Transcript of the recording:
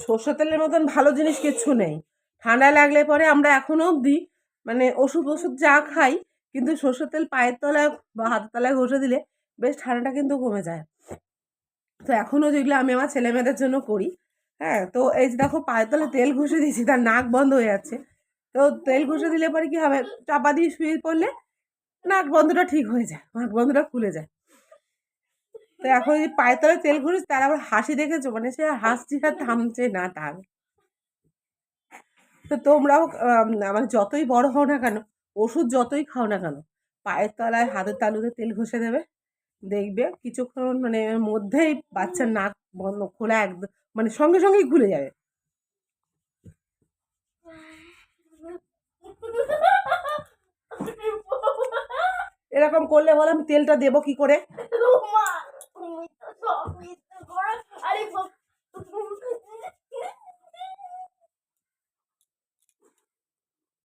সর্ষে তেলের মতন ভালো জিনিস কিচ্ছু নেই। ঠান্ডা লাগলে পরে আমরা এখনো অবধি মানে ওষুধ যা খাই, কিন্তু সর্ষের তেল পায়ের তলায় বা হাতের তলায় ঘষে দিলে বেশ ঠান্ডাটা কিন্তু কমে যায়। তো এখনও যেগুলো আমি আমার ছেলে মেয়েদের জন্য করি। হ্যাঁ, তো এই যে দেখো পায়ের তলায় তেল ঘষে দিয়েছি, তার নাক বন্ধ হয়ে যাচ্ছে। তো তেল ঘষে দিলে পরে কি হবে, চাপা দিয়ে শুয়ে পড়লে নাক বন্ধটা ঠিক হয়ে যায়, নাক বন্ধটা খুলে যায়। তো এখন এই পায়ের তলায় তেল ঘষেছি, তার আবার হাসি দেখেছো, মানে সে হাসছি আর থামছে না তার। তো তোমরাও মানে যতই বড় হও না কেন, ওষুধ যতই খাও না কেন, পায়ের তলায় হাতের তালুতে তেল ঘষে দেবে, দেখবে কিছুক্ষণ মানে মধ্যেই বাচ্চার নাক বন্ধ খোলা একদম মানে সঙ্গে সঙ্গেই খুলে যাবে। এরকম করলে বলো আমি তেলটা দেবো কি করে?